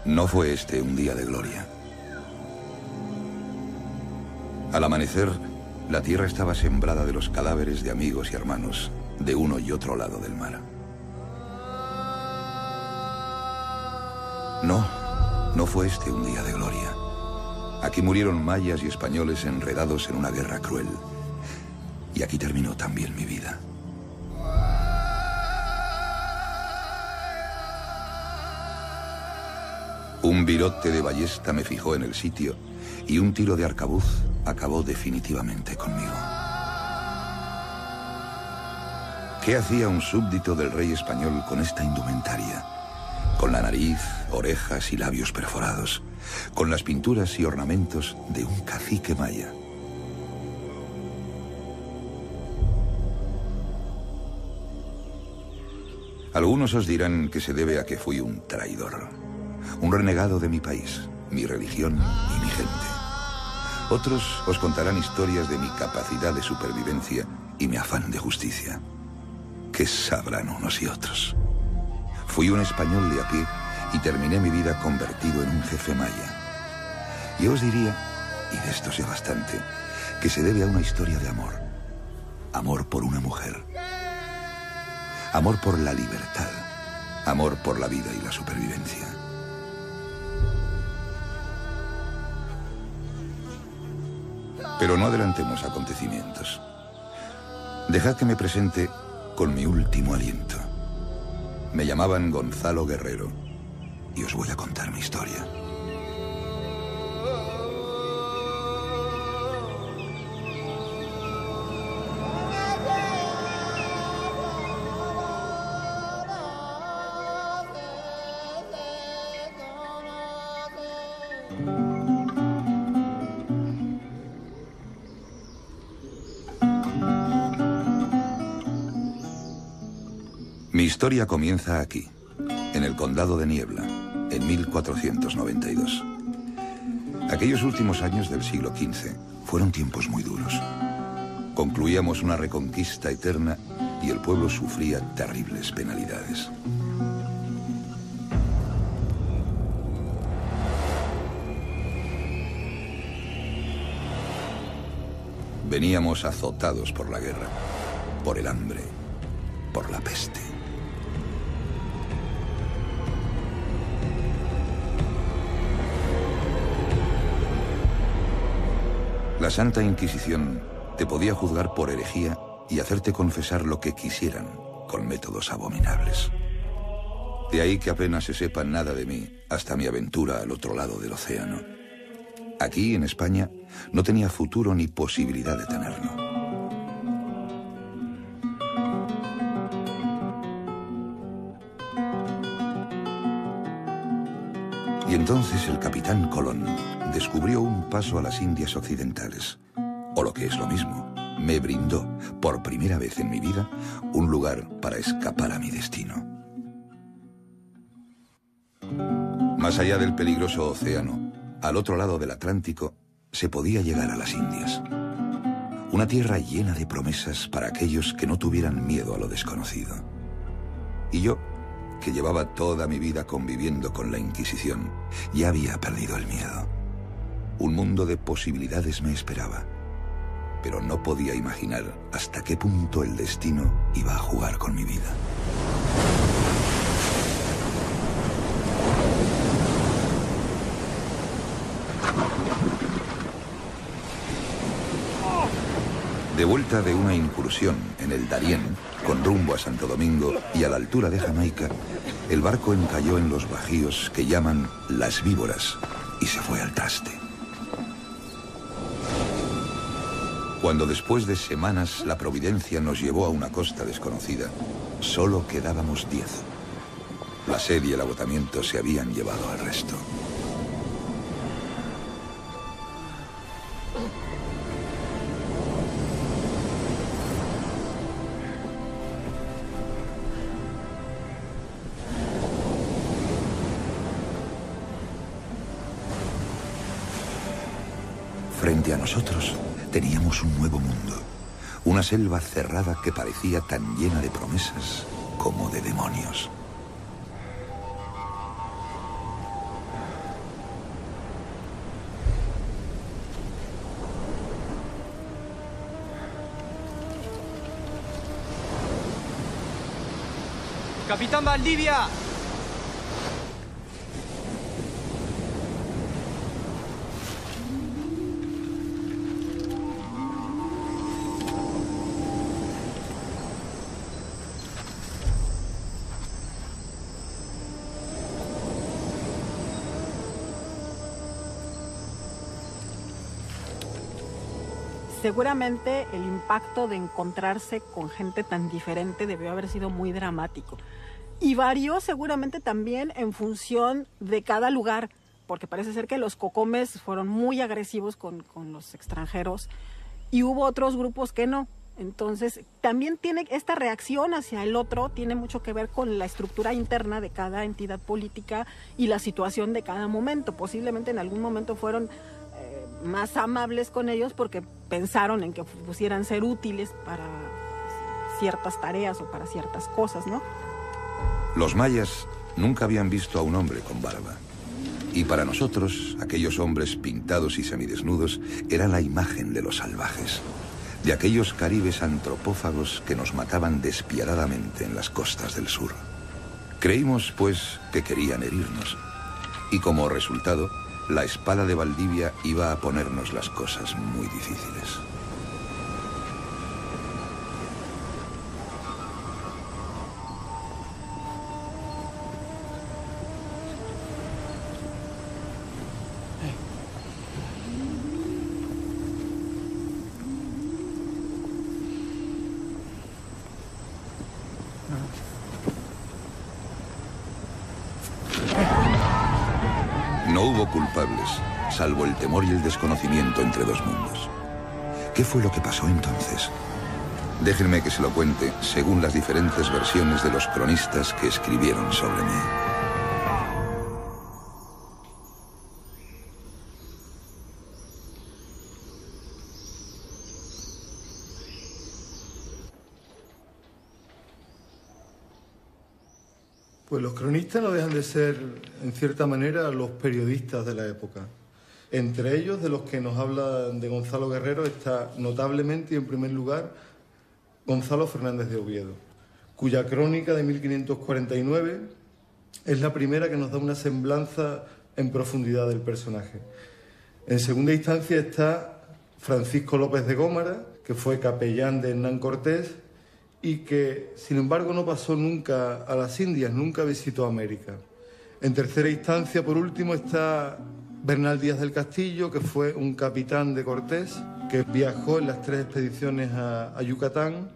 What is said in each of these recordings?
No fue este un día de gloria. Al amanecer, la tierra estaba sembrada de los cadáveres de amigos y hermanos de uno y otro lado del mar. No fue este un día de gloria. Aquí murieron mayas y españoles enredados en una guerra cruel. Y aquí terminó también mi vida. Un virote de ballesta me fijó en el sitio y un tiro de arcabuz acabó definitivamente conmigo. ¿Qué hacía un súbdito del rey español con esta indumentaria? Con la nariz, orejas y labios perforados, con las pinturas y ornamentos de un cacique maya. Algunos os dirán que se debe a que fui un traidor, un renegado de mi país, mi religión y mi gente. Otros os contarán historias de mi capacidad de supervivencia y mi afán de justicia. ¿Qué sabrán unos y otros? Fui un español de a pie y terminé mi vida convertido en un jefe maya. Yo os diría, y de esto sé bastante, que se debe a una historia de amor. Amor por una mujer. Amor por la libertad. Amor por la vida y la supervivencia. Pero no adelantemos acontecimientos. Dejad que me presente con mi último aliento. Me llamaban Gonzalo Guerrero y os voy a contar mi historia. Mi historia comienza aquí, en el condado de Niebla, en 1492. Aquellos últimos años del siglo XV fueron tiempos muy duros. Concluíamos una reconquista eterna y el pueblo sufría terribles penalidades. Veníamos azotados por la guerra, por el hambre, por la peste. La Santa Inquisición te podía juzgar por herejía y hacerte confesar lo que quisieran, con métodos abominables. De ahí que apenas se sepa nada de mí hasta mi aventura al otro lado del océano. Aquí, en España, no tenía futuro ni posibilidad de tenerlo. Y entonces el capitán Colón descubrió un paso a las Indias Occidentales. O lo que es lo mismo, me brindó, por primera vez en mi vida, un lugar para escapar a mi destino. Más allá del peligroso océano, al otro lado del Atlántico, se podía llegar a las Indias. Una tierra llena de promesas para aquellos que no tuvieran miedo a lo desconocido. Y yo, que llevaba toda mi vida conviviendo con la Inquisición, ya había perdido el miedo. Un mundo de posibilidades me esperaba, pero no podía imaginar hasta qué punto el destino iba a jugar con mi vida. De vuelta de una incursión en el Darién, con rumbo a Santo Domingo y a la altura de Jamaica, el barco encalló en los bajíos que llaman Las Víboras y se fue al traste. Cuando después de semanas la providencia nos llevó a una costa desconocida, solo quedábamos 10. La sed y el agotamiento se habían llevado al resto. Frente a nosotros teníamos un nuevo mundo, una selva cerrada que parecía tan llena de promesas como de demonios. ¡Capitán Valdivia! Seguramente el impacto de encontrarse con gente tan diferente debió haber sido muy dramático. Y varió seguramente también en función de cada lugar, porque parece ser que los cocomes fueron muy agresivos con los extranjeros y hubo otros grupos que no. Entonces, también tiene esta reacción hacia el otro, tiene mucho que ver con la estructura interna de cada entidad política y la situación de cada momento. Posiblemente en algún momento fueron más amables con ellos porque pensaron en que pusieran ser útiles para ciertas tareas o para ciertas cosas, ¿no? Los mayas nunca habían visto a un hombre con barba. Y para nosotros, aquellos hombres pintados y semidesnudos eran la imagen de los salvajes, de aquellos caribes antropófagos que nos mataban despiadadamente en las costas del sur. Creímos, pues, que querían herirnos. Y como resultado, la espada de Valdivia iba a ponernos las cosas muy difíciles. No hubo culpables, salvo el temor y el desconocimiento entre dos mundos. ¿Qué fue lo que pasó entonces? Déjenme que se lo cuente según las diferentes versiones de los cronistas que escribieron sobre mí. Pues los cronistas no dejan de ser, en cierta manera, los periodistas de la época. Entre ellos, de los que nos habla de Gonzalo Guerrero, está notablemente y en primer lugar Gonzalo Fernández de Oviedo, cuya crónica de 1549 es la primera que nos da una semblanza en profundidad del personaje. En segunda instancia está Francisco López de Gómara, que fue capellán de Hernán Cortés y que, sin embargo, no pasó nunca a las Indias, nunca visitó América. En tercera instancia, por último, está Bernal Díaz del Castillo, que fue un capitán de Cortés, que viajó en las 3 expediciones a Yucatán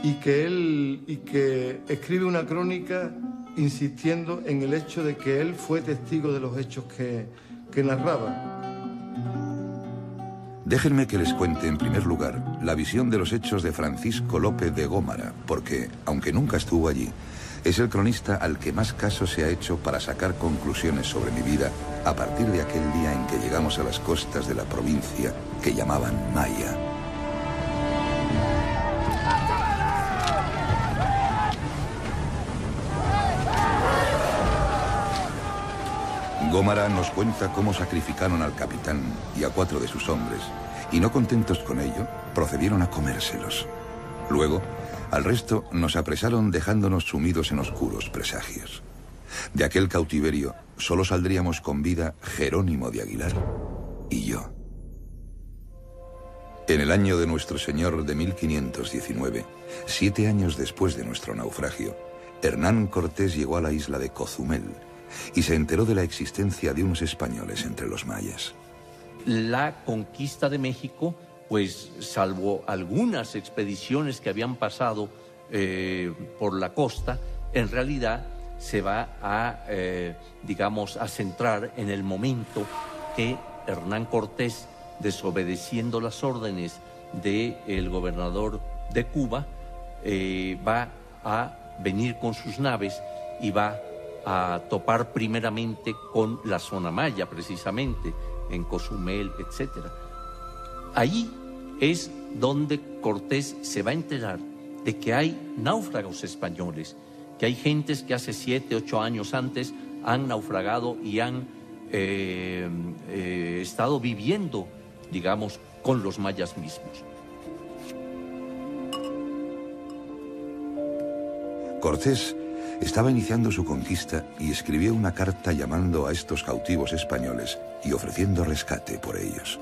y que escribe una crónica insistiendo en el hecho de que él fue testigo de los hechos que narraba. Déjenme que les cuente en primer lugar la visión de los hechos de Francisco López de Gómara, porque, aunque nunca estuvo allí, es el cronista al que más caso se ha hecho para sacar conclusiones sobre mi vida a partir de aquel día en que llegamos a las costas de la provincia que llamaban Maya. Gómara nos cuenta cómo sacrificaron al capitán y a 4 de sus hombres, y no contentos con ello, procedieron a comérselos. Luego, al resto nos apresaron dejándonos sumidos en oscuros presagios. De aquel cautiverio solo saldríamos con vida Jerónimo de Aguilar y yo. En el año de nuestro Señor de 1519, 7 años después de nuestro naufragio, Hernán Cortés llegó a la isla de Cozumel y se enteró de la existencia de unos españoles entre los mayas. La conquista de México, pues salvo algunas expediciones que habían pasado por la costa, en realidad se va a, digamos, a centrar en el momento que Hernán Cortés, desobedeciendo las órdenes del gobernador de Cuba, va a venir con sus naves y va a topar primeramente con la zona maya, precisamente, en Cozumel, etc. Allí es donde Cortés se va a enterar de que hay náufragos españoles, que hay gentes que hace 7, 8 años antes han naufragado y han estado viviendo, digamos, con los mayas mismos. Cortés estaba iniciando su conquista y escribió una carta llamando a estos cautivos españoles y ofreciendo rescate por ellos.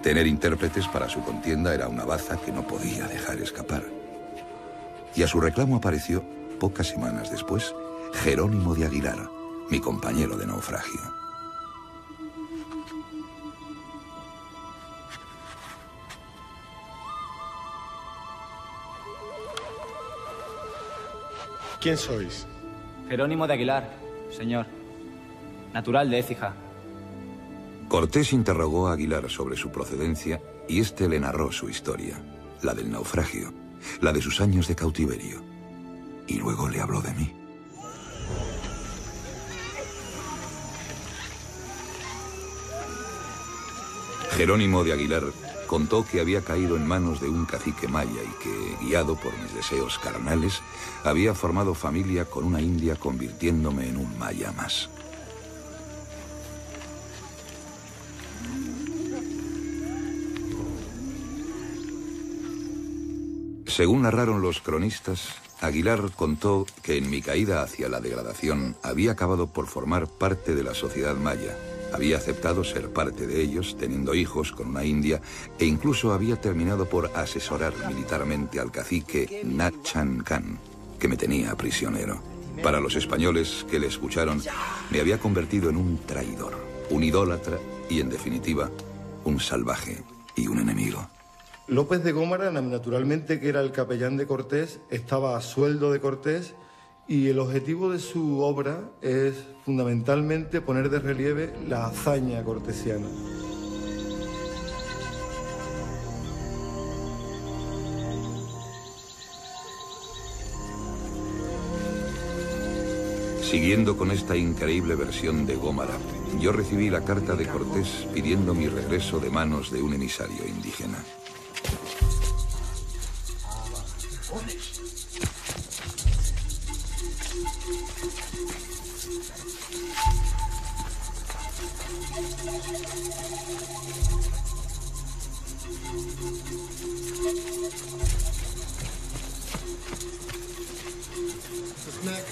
Tener intérpretes para su contienda era una baza que no podía dejar escapar. Y a su reclamo apareció, pocas semanas después, Jerónimo de Aguilar, mi compañero de naufragio. ¿Quién sois? Jerónimo de Aguilar, señor. Natural de Écija. Cortés interrogó a Aguilar sobre su procedencia y éste le narró su historia, la del naufragio, la de sus años de cautiverio. Y luego le habló de mí. Jerónimo de Aguilar contó que había caído en manos de un cacique maya y que, guiado por mis deseos carnales, había formado familia con una india, convirtiéndome en un maya más. Según narraron los cronistas, Aguilar contó que en mi caída hacia la degradación había acabado por formar parte de la sociedad maya, había aceptado ser parte de ellos, teniendo hijos con una india, e incluso había terminado por asesorar militarmente al cacique Nat Chan Can, que me tenía prisionero. Para los españoles que le escucharon, me había convertido en un traidor, un idólatra y, en definitiva, un salvaje y un enemigo. López de Gómara, naturalmente, que era el capellán de Cortés, estaba a sueldo de Cortés, y el objetivo de su obra es fundamentalmente poner de relieve la hazaña cortesiana. Siguiendo con esta increíble versión de Gómara, yo recibí la carta de Cortés pidiendo mi regreso de manos de un emisario indígena.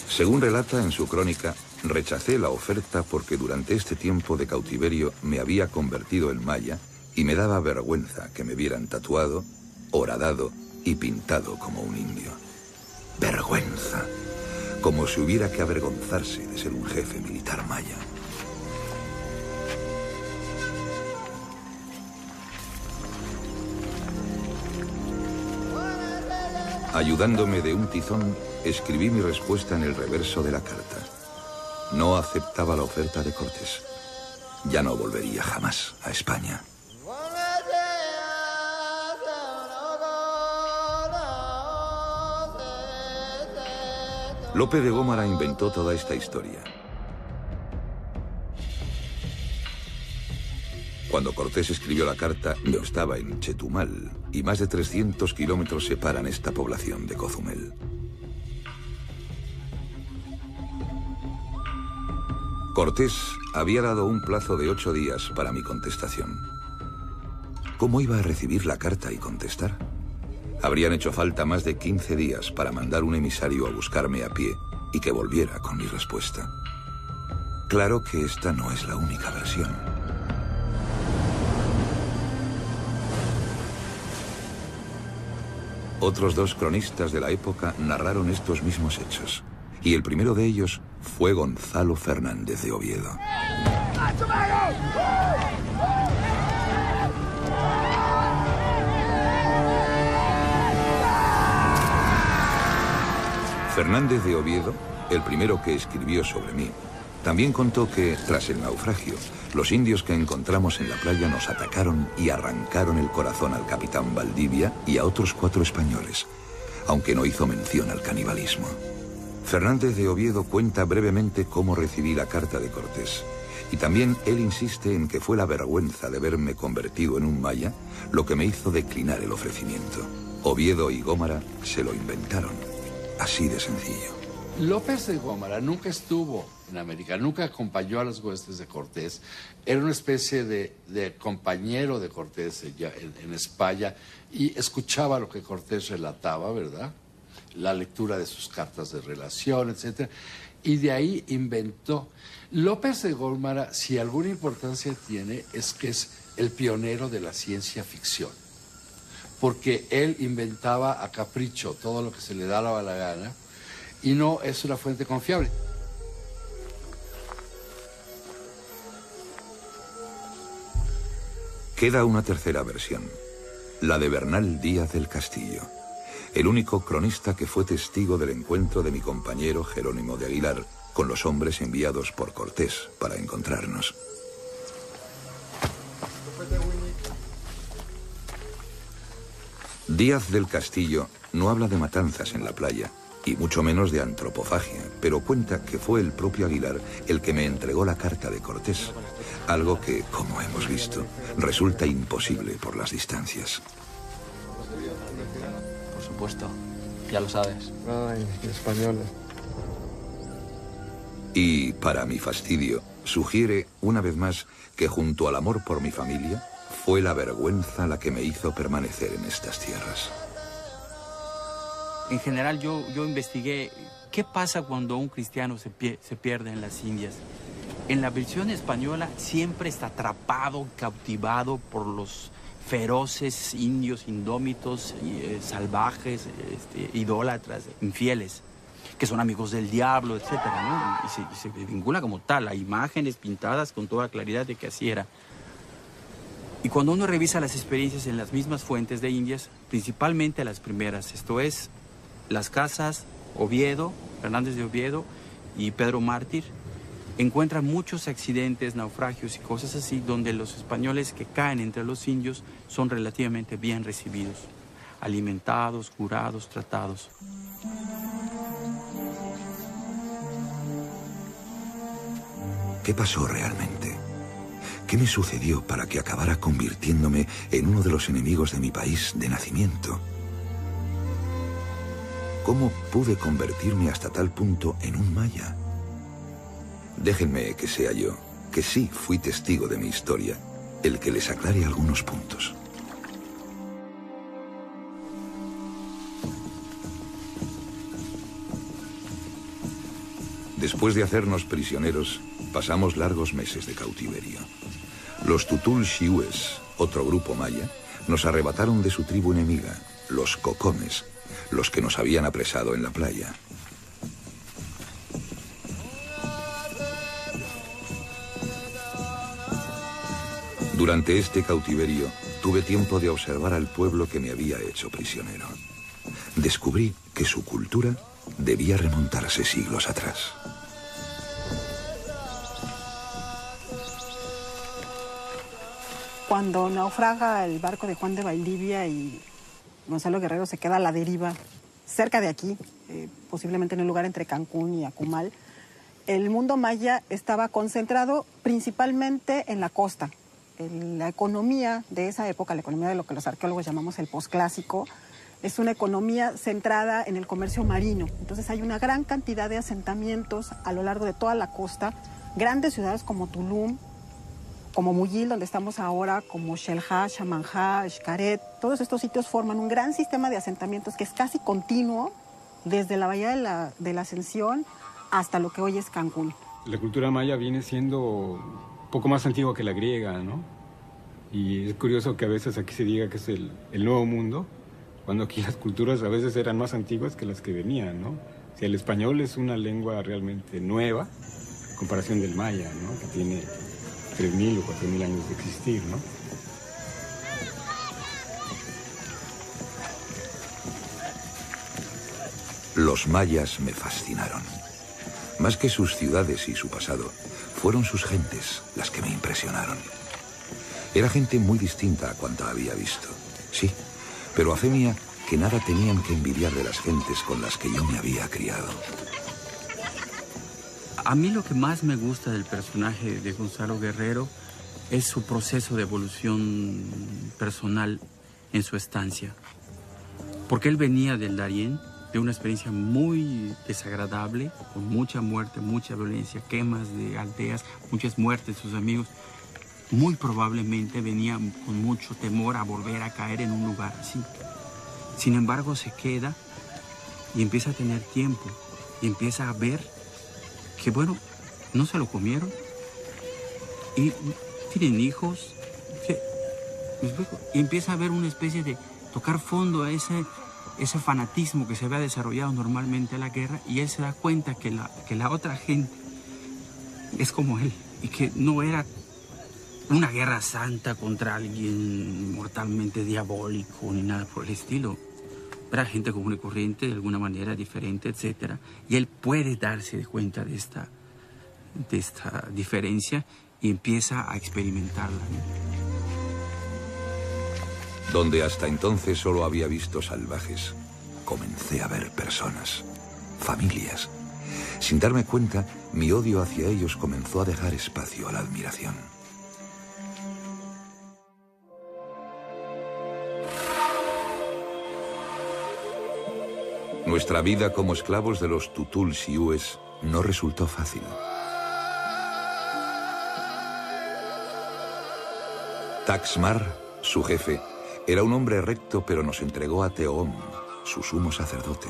Según relata en su crónica, rechacé la oferta porque durante este tiempo de cautiverio me había convertido en maya y me daba vergüenza que me vieran tatuado, horadado y pintado como un indio. Vergüenza, como si hubiera que avergonzarse de ser un jefe militar maya. Ayudándome de un tizón, escribí mi respuesta en el reverso de la carta. No aceptaba la oferta de Cortés. Ya no volvería jamás a España. Lope de Gómara inventó toda esta historia. Cuando Cortés escribió la carta, yo estaba en Chetumal, y más de 300 kilómetros separan esta población de Cozumel. Cortés había dado un plazo de 8 días para mi contestación. ¿Cómo iba a recibir la carta y contestar? Habrían hecho falta más de 15 días para mandar un emisario a buscarme a pie y que volviera con mi respuesta. Claro que esta no es la única versión. Otros 2 cronistas de la época narraron estos mismos hechos, y el primero de ellos fue Gonzalo Fernández de Oviedo. Fernández de Oviedo, el primero que escribió sobre mí, también contó que, tras el naufragio, los indios que encontramos en la playa nos atacaron y arrancaron el corazón al capitán Valdivia y a otros 4 españoles, aunque no hizo mención al canibalismo. Fernández de Oviedo cuenta brevemente cómo recibí la carta de Cortés, y también él insiste en que fue la vergüenza de verme convertido en un maya lo que me hizo declinar el ofrecimiento. Oviedo y Gómara se lo inventaron, así de sencillo. López de Gómara nunca estuvo en América, nunca acompañó a las huestes de Cortés. Era una especie de compañero de Cortés en España y escuchaba lo que Cortés relataba, ¿verdad? La lectura de sus cartas de relación, etc. Y de ahí inventó. López de Gómara, si alguna importancia tiene, es que es el pionero de la ciencia ficción. Porque él inventaba a capricho todo lo que se le daba la gana y no es una fuente confiable. Queda una tercera versión, la de Bernal Díaz del Castillo, el único cronista que fue testigo del encuentro de mi compañero Jerónimo de Aguilar con los hombres enviados por Cortés para encontrarnos. Díaz del Castillo no habla de matanzas en la playa, y mucho menos de antropofagia, pero cuenta que fue el propio Aguilar el que me entregó la carta de Cortés, algo que, como hemos visto, resulta imposible por las distancias. Por supuesto, ya lo sabes. Ay, españoles. Y, para mi fastidio, sugiere, una vez más, que junto al amor por mi familia, fue la vergüenza la que me hizo permanecer en estas tierras. En general, yo investigué qué pasa cuando un cristiano se pierde en las Indias. En la versión española siempre está atrapado, cautivado por los feroces indios indómitos, salvajes, idólatras, infieles, que son amigos del diablo, etcétera, ¿no? Y se vincula como tal a imágenes pintadas con toda claridad de que así era. Y cuando uno revisa las experiencias en las mismas fuentes de Indias, principalmente las primeras, esto es, Las Casas, Oviedo, Fernández de Oviedo y Pedro Mártir, encuentran muchos accidentes, naufragios y cosas así, donde los españoles que caen entre los indios son relativamente bien recibidos, alimentados, curados, tratados. ¿Qué pasó realmente? ¿Qué me sucedió para que acabara convirtiéndome en uno de los enemigos de mi país de nacimiento? ¿Cómo pude convertirme hasta tal punto en un maya? Déjenme que sea yo, que sí fui testigo de mi historia, el que les aclare algunos puntos. Después de hacernos prisioneros, pasamos largos meses de cautiverio. Los Tutul Xiúes, otro grupo maya, nos arrebataron de su tribu enemiga, los Cocomes, los que nos habían apresado en la playa. Durante este cautiverio, tuve tiempo de observar al pueblo que me había hecho prisionero. Descubrí que su cultura debía remontarse siglos atrás. Cuando naufraga el barco de Juan de Valdivia y Gonzalo Guerrero se queda a la deriva, cerca de aquí, posiblemente en un lugar entre Cancún y Akumal, el mundo maya estaba concentrado principalmente en la costa. La economía de esa época, la economía de lo que los arqueólogos llamamos el posclásico, es una economía centrada en el comercio marino. Entonces hay una gran cantidad de asentamientos a lo largo de toda la costa, grandes ciudades como Tulum, como Muyil, donde estamos ahora, como Xel-Há, Xamanjá, Xcaret. Todos estos sitios forman un gran sistema de asentamientos que es casi continuo desde la Bahía de la Ascensión hasta lo que hoy es Cancún. La cultura maya viene siendo un poco más antigua que la griega, ¿no? Y es curioso que a veces aquí se diga que es el nuevo mundo, cuando aquí las culturas a veces eran más antiguas que las que venían, ¿no? O sea, el español es una lengua realmente nueva en comparación del maya, ¿no? Que tiene 3.000 o 4.000 años de existir, ¿no? Los mayas me fascinaron. Más que sus ciudades y su pasado, fueron sus gentes las que me impresionaron. Era gente muy distinta a cuanta había visto, sí, pero a fe mía que nada tenían que envidiar de las gentes con las que yo me había criado. A mí lo que más me gusta del personaje de Gonzalo Guerrero es su proceso de evolución personal en su estancia. Porque él venía del Darién, de una experiencia muy desagradable, con mucha muerte, mucha violencia, quemas de aldeas, muchas muertes de sus amigos. Muy probablemente venía con mucho temor a volver a caer en un lugar así. Sin embargo, se queda y empieza a tener tiempo y empieza a ver que, bueno, no se lo comieron y tienen hijos. Y empieza a ver una especie de tocar fondo a ese fanatismo que se había desarrollado normalmente en la guerra, y él se da cuenta que la otra gente es como él y que no era una guerra santa contra alguien mortalmente diabólico ni nada por el estilo. Era gente común y corriente, de alguna manera diferente, etc. Y él puede darse cuenta de esta diferencia y empieza a experimentarla. Donde hasta entonces solo había visto salvajes, comencé a ver personas, familias. Sin darme cuenta, mi odio hacia ellos comenzó a dejar espacio a la admiración. Nuestra vida como esclavos de los Tutul-Siúes no resultó fácil. Taxmar, su jefe, era un hombre recto, pero nos entregó a Teom, su sumo sacerdote.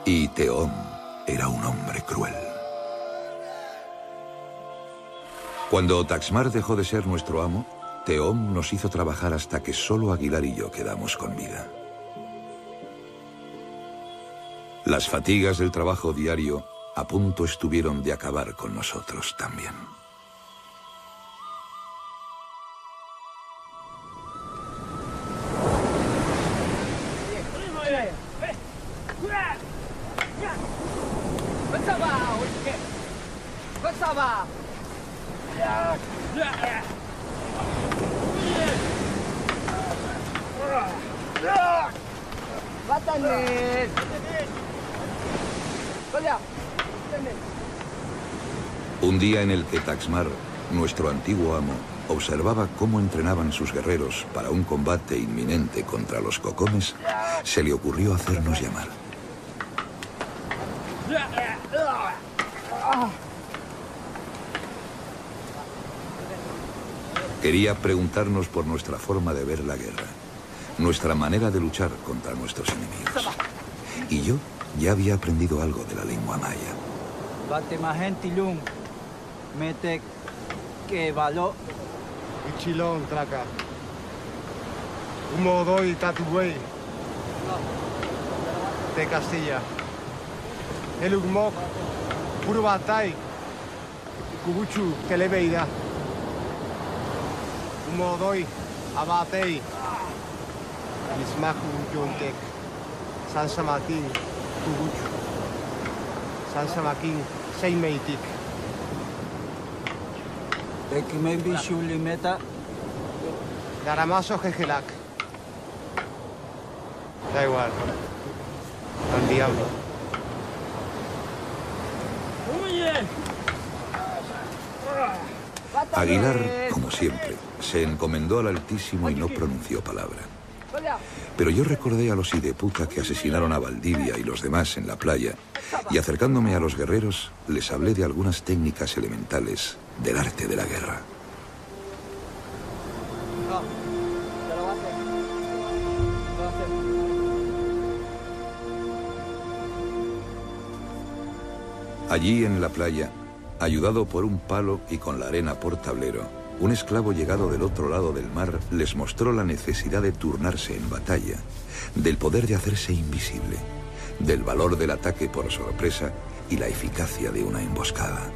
Y Teom era un hombre cruel. Cuando Taxmar dejó de ser nuestro amo, Teom nos hizo trabajar hasta que solo Aguilar y yo quedamos con vida. Las fatigas del trabajo diario a punto estuvieron de acabar con nosotros también. Un día en el que Taxmar, nuestro antiguo amo, observaba cómo entrenaban sus guerreros para un combate inminente contra los cocomes, se le ocurrió hacernos llamar. Quería preguntarnos por nuestra forma de ver la guerra, nuestra manera de luchar contra nuestros enemigos. Y yo ya había aprendido algo de la lengua maya. Gentilum, mete que való. Ichilón, traca. Humo doy tatubuey. De Castilla. El Ugmok, Purbatay, Kubuchu, Televeida. Humo doy, Abatei. Ismaku Yontek. San Samatín, Kubuchu. San Samaquín, Seimeitik. Equimebi Shulimeta. Daramazo Jejelak. Da igual. Al diablo. Aguilar, como siempre, se encomendó al Altísimo y no pronunció palabra. Pero yo recordé a los hideputa que asesinaron a Valdivia y los demás en la playa, y acercándome a los guerreros, les hablé de algunas técnicas elementales del arte de la guerra. Allí en la playa, ayudado por un palo y con la arena por tablero, un esclavo llegado del otro lado del mar les mostró la necesidad de turnarse en batalla, del poder de hacerse invisible, del valor del ataque por sorpresa y la eficacia de una emboscada.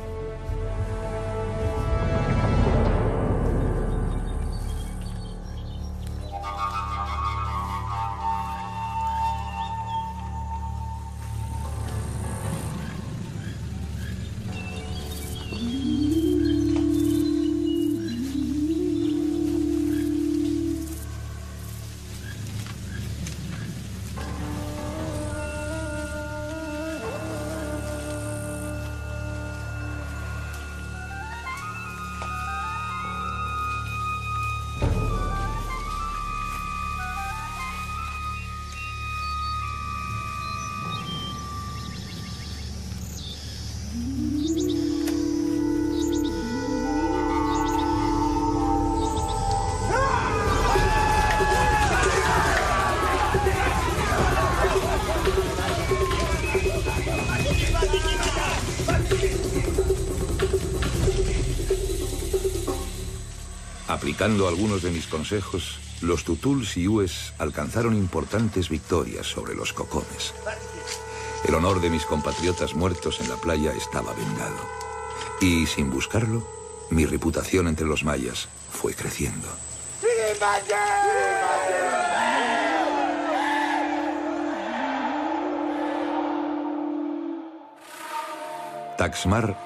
Aplicando algunos de mis consejos, los tutul-siúes alcanzaron importantes victorias sobre los cocomes. El honor de mis compatriotas muertos en la playa estaba vengado. Y, sin buscarlo, mi reputación entre los mayas fue creciendo. Taxmar,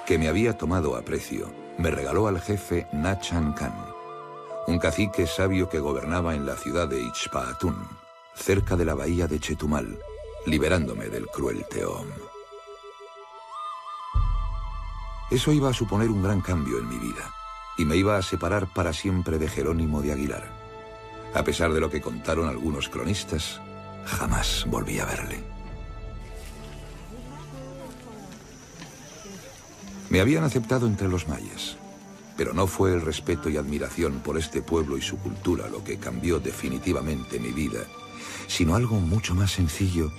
que me había tomado a precio, me regaló al jefe Nachan Khan, un cacique sabio que gobernaba en la ciudad de Ixpaatún, cerca de la bahía de Chetumal, liberándome del cruel Teom. Eso iba a suponer un gran cambio en mi vida, y me iba a separar para siempre de Jerónimo de Aguilar. A pesar de lo que contaron algunos cronistas, jamás volví a verle. Me habían aceptado entre los mayas, pero no fue el respeto y admiración por este pueblo y su cultura lo que cambió definitivamente mi vida, sino algo mucho más sencillo,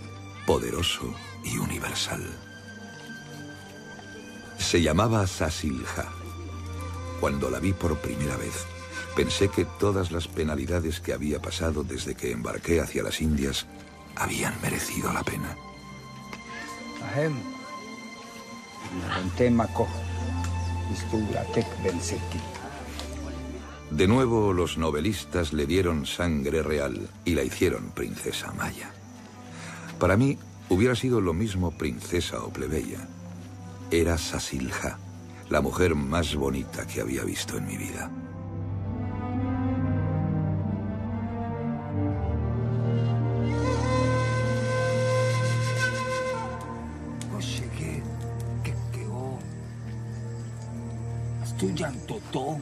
poderoso y universal. Se llamaba Sasilja. Cuando la vi por primera vez, pensé que todas las penalidades que había pasado desde que embarqué hacia las Indias habían merecido la pena. De nuevo, los novelistas le dieron sangre real y la hicieron princesa maya. Para mí, hubiera sido lo mismo princesa o plebeya. Era Sasilja, la mujer más bonita que había visto en mi vida. Toto,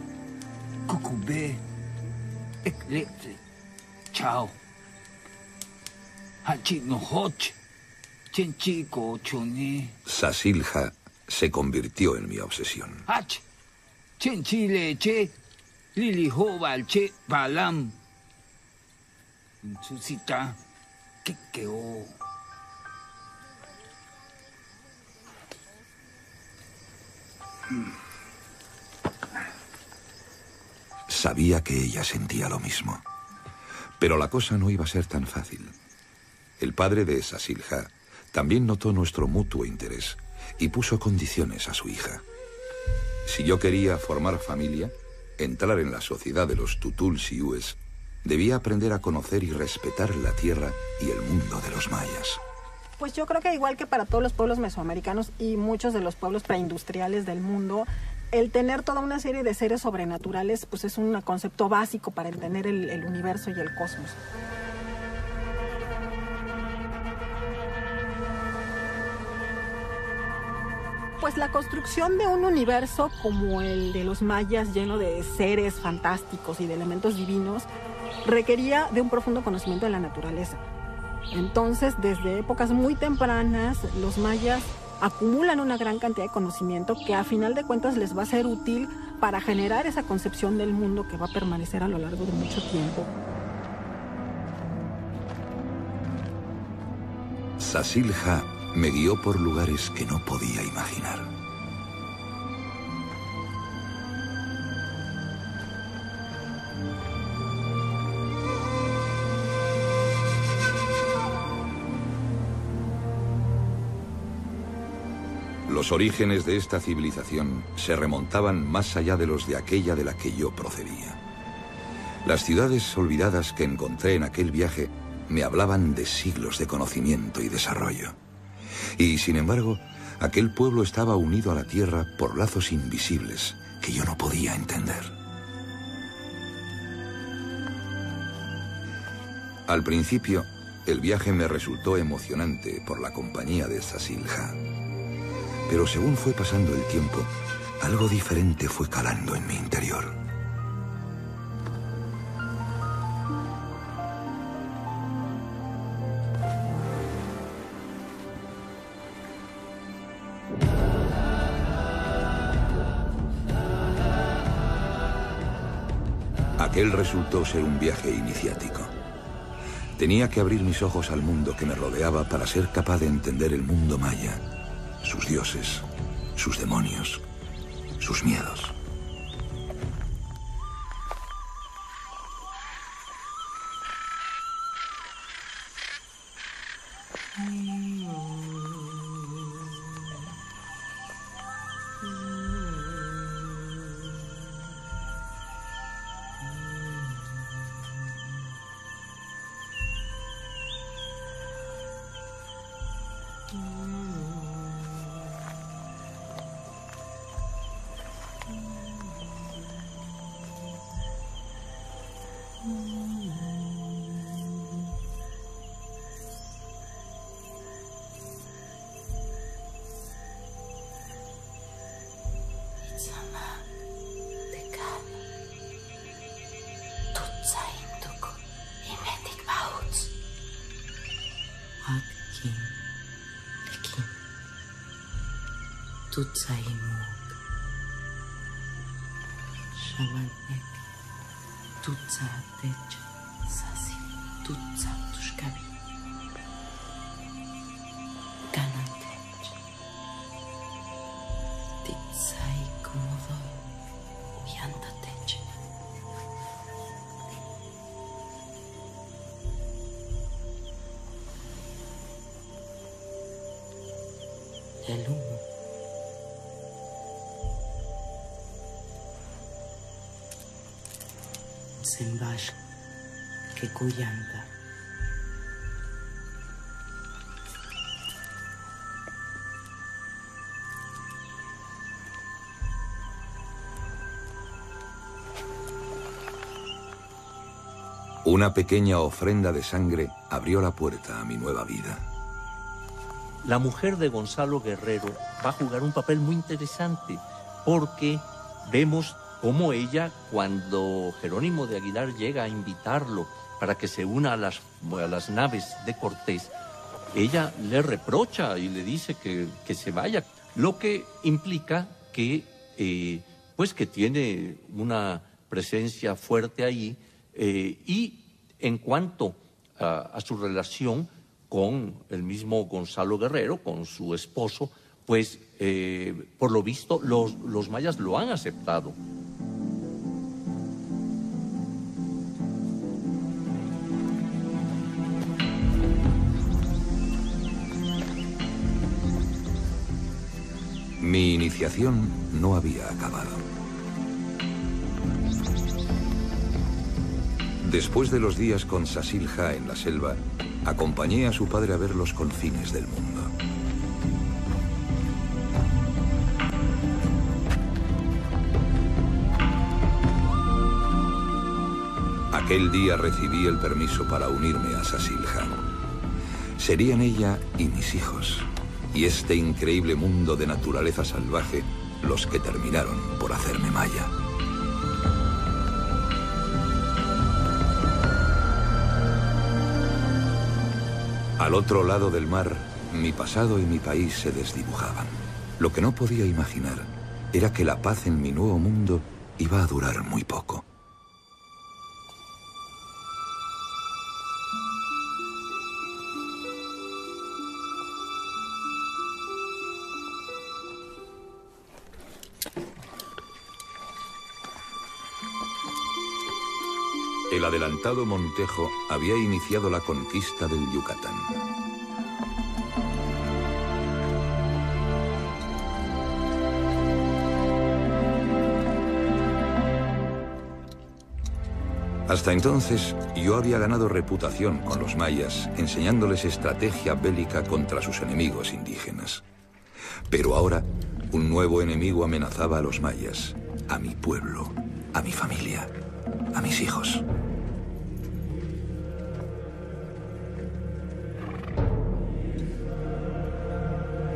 Cucubé, Eclete, Chao, Hachinohoch, Chenchico, Chone. Sasilja se convirtió en mi obsesión. Hach, Chenchile, Che, Lilijoval, Che, Balam. Susita, Kekeo. Sabía que ella sentía lo mismo. Pero la cosa no iba a ser tan fácil. El padre de Sasilja también notó nuestro mutuo interés y puso condiciones a su hija. Si yo quería formar familia, entrar en la sociedad de los tutul-siúes, debía aprender a conocer y respetar la tierra y el mundo de los mayas. Pues yo creo que igual que para todos los pueblos mesoamericanos y muchos de los pueblos preindustriales del mundo, el tener toda una serie de seres sobrenaturales pues es un concepto básico para entender el universo y el cosmos. Pues la construcción de un universo como el de los mayas, lleno de seres fantásticos y de elementos divinos, requería de un profundo conocimiento de la naturaleza. Entonces, desde épocas muy tempranas, los mayas acumulan una gran cantidad de conocimiento que a final de cuentas les va a ser útil para generar esa concepción del mundo que va a permanecer a lo largo de mucho tiempo. Sasilja me guió por lugares que no podía imaginar. Los orígenes de esta civilización se remontaban más allá de los de aquella de la que yo procedía. Las ciudades olvidadas que encontré en aquel viaje me hablaban de siglos de conocimiento y desarrollo. Y, sin embargo, aquel pueblo estaba unido a la tierra por lazos invisibles que yo no podía entender. Al principio, el viaje me resultó emocionante por la compañía de Sasilja. Pero según fue pasando el tiempo, algo diferente fue calando en mi interior. Aquel resultó ser un viaje iniciático. Tenía que abrir mis ojos al mundo que me rodeaba para ser capaz de entender el mundo maya, sus dioses, sus demonios, sus miedos. Tutsaimuk. Shamanek. Tutsa tech. Sasi. Tutsa tushkabi. Ganantech. Titsai komodo. Uyandatech. El humo. Sembash que cuyanta. Una pequeña ofrenda de sangre abrió la puerta a mi nueva vida. La mujer de Gonzalo Guerrero va a jugar un papel muy interesante porque vemos cómo ella, cuando Jerónimo de Aguilar llega a invitarlo para que se una a las naves de Cortés, ella le reprocha y le dice que se vaya, lo que implica que, pues que tiene una presencia fuerte ahí, y en cuanto a su relación con el mismo Gonzalo Guerrero, con su esposo, pues por lo visto los mayas lo han aceptado. Mi iniciación no había acabado. Después de los días con Sasilja en la selva, acompañé a su padre a ver los confines del mundo. Aquel día recibí el permiso para unirme a Sasilja. Serían ella y mis hijos, y este increíble mundo de naturaleza salvaje, los que terminaron por hacerme maya. Al otro lado del mar, mi pasado y mi país se desdibujaban. Lo que no podía imaginar era que la paz en mi nuevo mundo iba a durar muy poco. El adelantado Montejo había iniciado la conquista del Yucatán. Hasta entonces, yo había ganado reputación con los mayas, enseñándoles estrategia bélica contra sus enemigos indígenas. Pero ahora, un nuevo enemigo amenazaba a los mayas, a mi pueblo, a mi familia, a mis hijos.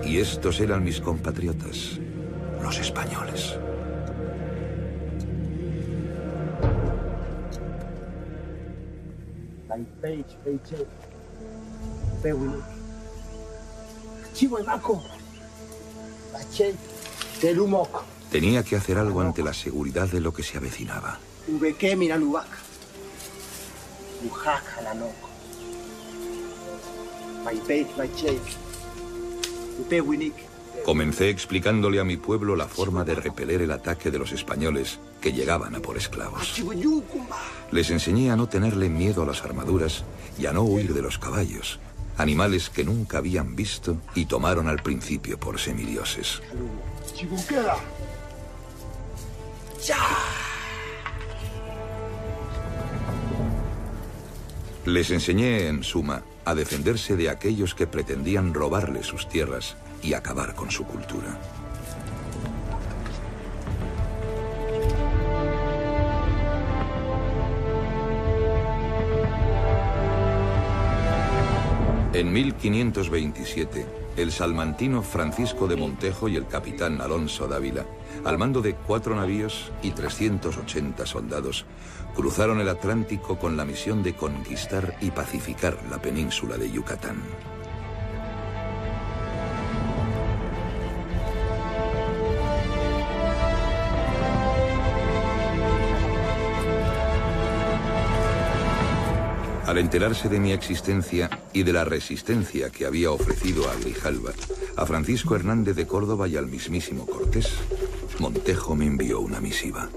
Y estos eran mis compatriotas, los españoles. Tenía que hacer algo ante la seguridad de lo que se avecinaba. Comencé explicándole a mi pueblo la forma de repeler el ataque de los españoles que llegaban a por esclavos. Les enseñé a no tenerle miedo a las armaduras y a no huir de los caballos, animales que nunca habían visto y tomaron al principio por semidioses. Les enseñé, en suma, a defenderse de aquellos que pretendían robarle sus tierras y acabar con su cultura. En 1527, el salmantino Francisco de Montejo y el capitán Alonso Dávila, al mando de 4 navíos y 380 soldados, cruzaron el Atlántico con la misión de conquistar y pacificar la península de Yucatán. Al enterarse de mi existencia y de la resistencia que había ofrecido a Grijalba, a Francisco Hernández de Córdoba y al mismísimo Cortés, Montejo me envió una misiva.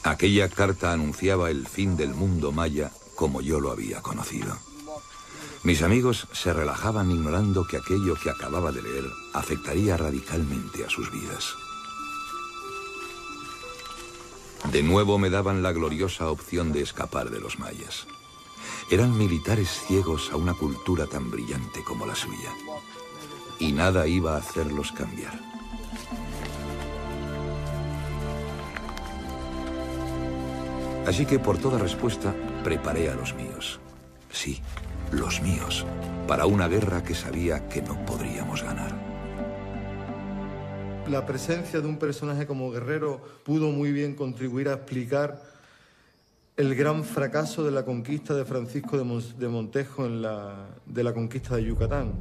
Aquella carta anunciaba el fin del mundo maya como yo lo había conocido. Mis amigos se relajaban ignorando que aquello que acababa de leer afectaría radicalmente a sus vidas. De nuevo me daban la gloriosa opción de escapar de los mayas. Eran militares ciegos a una cultura tan brillante como la suya. Y nada iba a hacerlos cambiar. Así que por toda respuesta preparé a los míos. Sí, los míos, para una guerra que sabía que no podríamos ganar. La presencia de un personaje como Guerrero pudo muy bien contribuir a explicar el gran fracaso de la conquista de Francisco de Montejo de la conquista de Yucatán.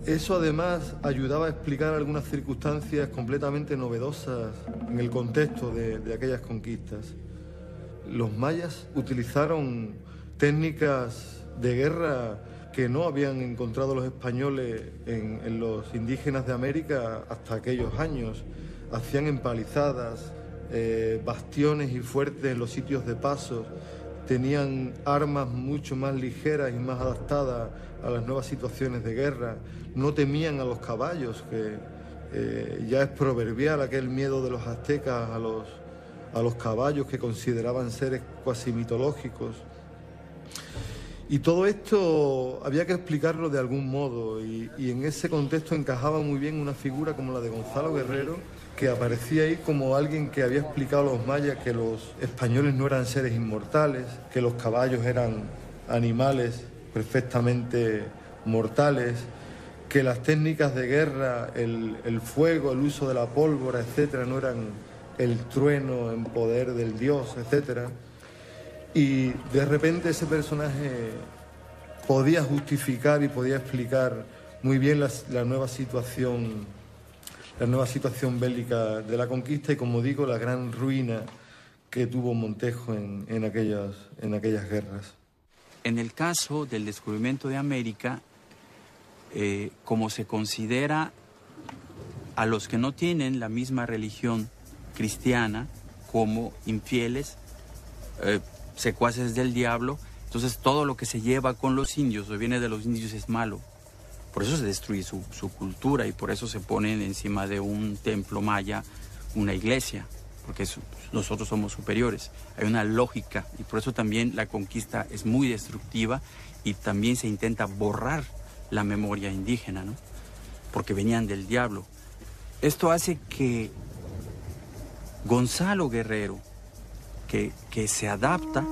Eso además ayudaba a explicar algunas circunstancias completamente novedosas en el contexto de aquellas conquistas. Los mayas utilizaron técnicas de guerra que no habían encontrado los españoles en los indígenas de América hasta aquellos años. Hacían empalizadas, bastiones y fuertes en los sitios de paso. Tenían armas mucho más ligeras y más adaptadas a las nuevas situaciones de guerra. No temían a los caballos, que ya es proverbial aquel miedo de los aztecas a los caballos que consideraban seres cuasi mitológicos. Y todo esto había que explicarlo de algún modo, y en ese contexto encajaba muy bien una figura como la de Gonzalo Guerrero, que aparecía ahí como alguien que había explicado a los mayas que los españoles no eran seres inmortales, que los caballos eran animales perfectamente mortales, que las técnicas de guerra, el fuego, el uso de la pólvora, etcétera, no eran el trueno en poder del dios, etcétera. Y de repente ese personaje podía justificar y podía explicar muy bien la nueva situación bélica de la conquista y, como digo, la gran ruina que tuvo Montejo en aquellas guerras. En el caso del descubrimiento de América, como se considera a los que no tienen la misma religión cristiana como infieles, secuaces del diablo, entonces todo lo que se lleva con los indios o viene de los indios es malo. Por eso se destruye su cultura y por eso se ponen encima de un templo maya una iglesia, porque nosotros somos superiores. Hay una lógica y por eso también la conquista es muy destructiva y también se intenta borrar la memoria indígena, ¿no? Porque venían del diablo. Esto hace que Gonzalo Guerrero, que se adapta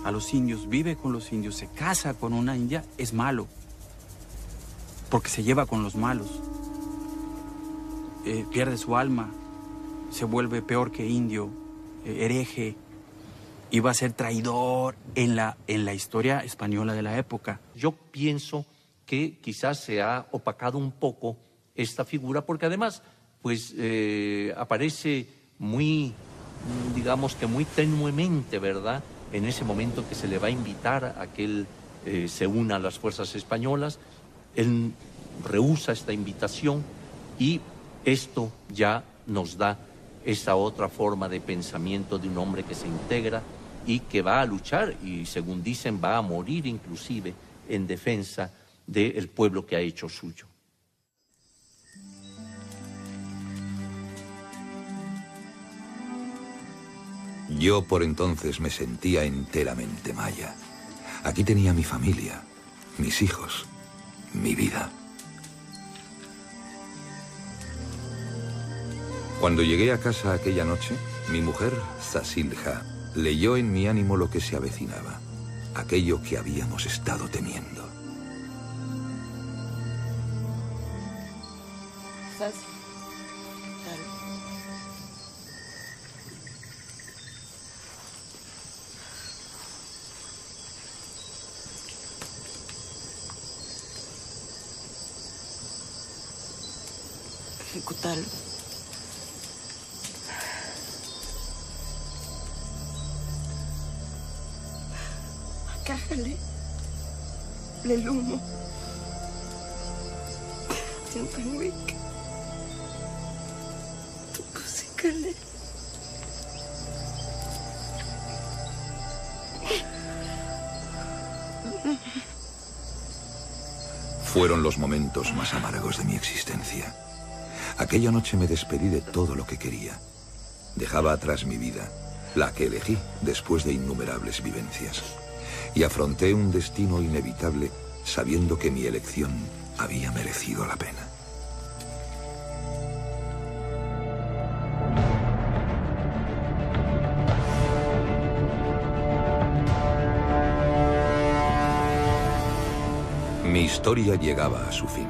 a los indios, vive con los indios, se casa con una india, es malo, porque se lleva con los malos, pierde su alma, se vuelve peor que indio, hereje, y va a ser traidor en la historia española de la época. Yo pienso que quizás se ha opacado un poco esta figura, porque además pues aparece muy, digamos que muy tenuemente, ¿verdad?, en ese momento que se le va a invitar a que él se una a las fuerzas españolas. Él rehúsa esta invitación y esto ya nos da esa otra forma de pensamiento de un hombre que se integra y que va a luchar y, según dicen, va a morir inclusive en defensa del pueblo que ha hecho suyo. Yo por entonces me sentía enteramente maya. Aquí tenía mi familia, mis hijos, mi vida. Cuando llegué a casa aquella noche, mi mujer, Zasilja, leyó en mi ánimo lo que se avecinaba, aquello que habíamos estado temiendo. estás? Ejecutarlo. Cájale. El humo. Tiantanwick. Tupusícale. Fueron los momentos más amargos de mi existencia. Aquella noche me despedí de todo lo que quería. Dejaba atrás mi vida, la que elegí después de innumerables vivencias. Y afronté un destino inevitable sabiendo que mi elección había merecido la pena. Mi historia llegaba a su fin.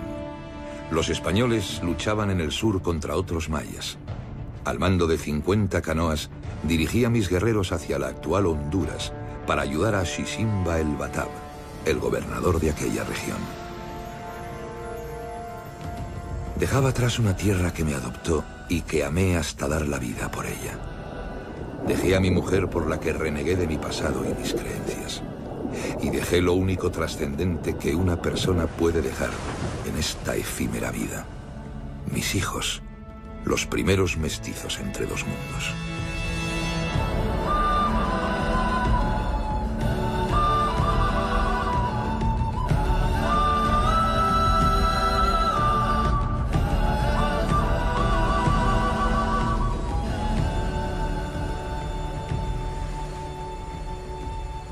Los españoles luchaban en el sur contra otros mayas. Al mando de 50 canoas, dirigí a mis guerreros hacia la actual Honduras para ayudar a Xisimba el Batab, el gobernador de aquella región. Dejaba atrás una tierra que me adoptó y que amé hasta dar la vida por ella. Dejé a mi mujer por la que renegué de mi pasado y mis creencias. Y dejé lo único trascendente que una persona puede dejar en esta efímera vida. Mis hijos, los primeros mestizos entre dos mundos.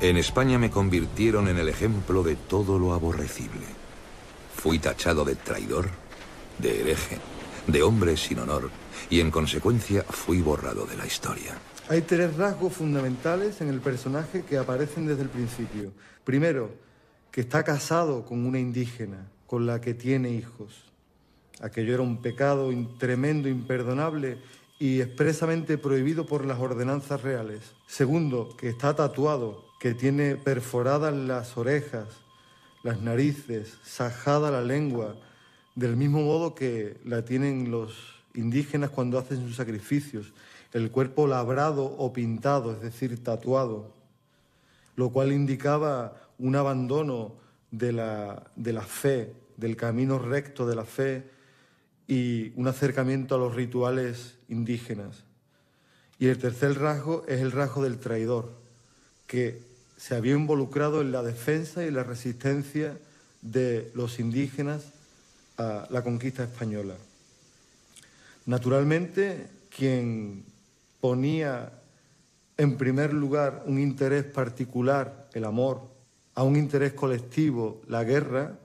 En España me convirtieron en el ejemplo de todo lo aborrecible. Fui tachado de traidor, de hereje, de hombre sin honor, y en consecuencia fui borrado de la historia. Hay tres rasgos fundamentales en el personaje que aparecen desde el principio. Primero, que está casado con una indígena, con la que tiene hijos. Aquello era un pecado tremendo, imperdonable y expresamente prohibido por las ordenanzas reales. Segundo, que está tatuado, que tiene perforadas las orejas, las narices, sajada la lengua, del mismo modo que la tienen los indígenas cuando hacen sus sacrificios, el cuerpo labrado o pintado, es decir, tatuado, lo cual indicaba un abandono de la fe, del camino recto de la fe y un acercamiento a los rituales indígenas. Y el tercer rasgo es el rasgo del traidor, que se había involucrado en la defensa y la resistencia de los indígenas a la conquista española. Naturalmente, quien ponía en primer lugar un interés particular, el amor, a un interés colectivo, la guerra,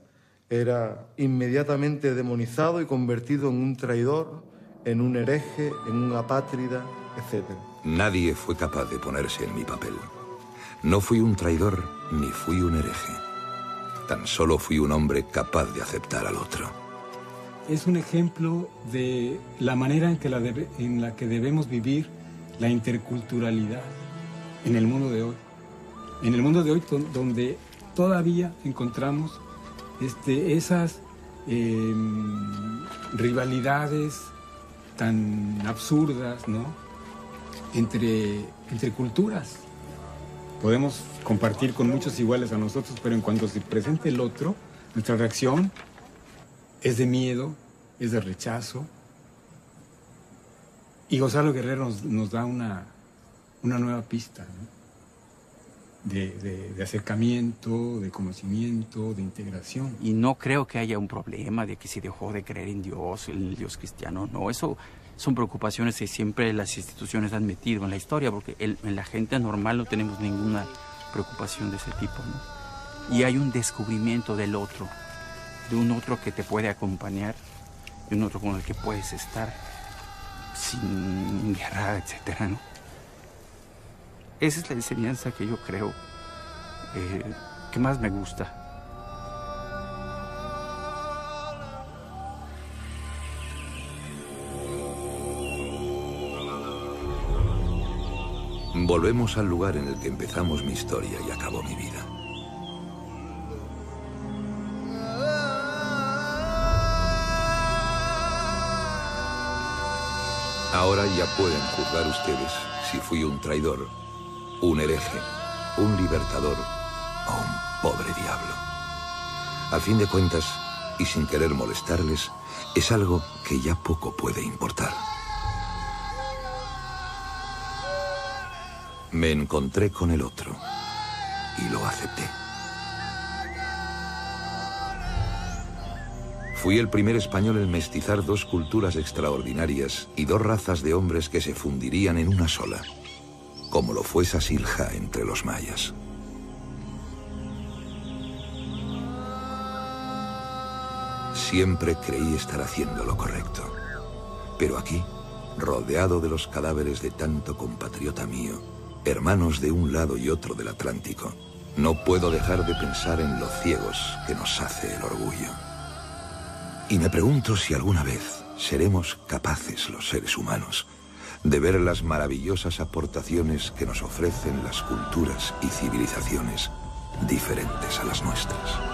era inmediatamente demonizado y convertido en un traidor, en un hereje, en un apátrida, etc. Nadie fue capaz de ponerse en mi papel. No fui un traidor ni fui un hereje. Tan solo fui un hombre capaz de aceptar al otro. Es un ejemplo de la manera en la que debemos vivir la interculturalidad en el mundo de hoy. En el mundo de hoy donde todavía encontramos esas rivalidades tan absurdas, ¿no? entre culturas. Podemos compartir con muchos iguales a nosotros, pero en cuanto se presente el otro, nuestra reacción es de miedo, es de rechazo. Y Gonzalo Guerrero nos da una nueva pista, ¿no? de acercamiento, de conocimiento, de integración. Y no creo que haya un problema de que se dejó de creer en Dios, el Dios cristiano, no. Eso son preocupaciones que siempre las instituciones han metido en la historia, porque en la gente normal no tenemos ninguna preocupación de ese tipo, ¿no? Y hay un descubrimiento del otro, de un otro que te puede acompañar, de un otro con el que puedes estar sin guerra, etcétera, ¿no? Esa es la enseñanza que yo creo que más me gusta. Volvemos al lugar en el que empezamos mi historia y acabó mi vida. Ahora ya pueden juzgar ustedes si fui un traidor, un hereje, un libertador o un pobre diablo. Al fin de cuentas, y sin querer molestarles, es algo que ya poco puede importar. Me encontré con el otro y lo acepté. Fui el primer español en mestizar dos culturas extraordinarias y dos razas de hombres que se fundirían en una sola, como lo fue Sasilja entre los mayas. Siempre creí estar haciendo lo correcto, pero aquí, rodeado de los cadáveres de tanto compatriota mío, hermanos de un lado y otro del Atlántico, no puedo dejar de pensar en lo ciegos que nos hace el orgullo. Y me pregunto si alguna vez seremos capaces, los seres humanos, de ver las maravillosas aportaciones que nos ofrecen las culturas y civilizaciones diferentes a las nuestras.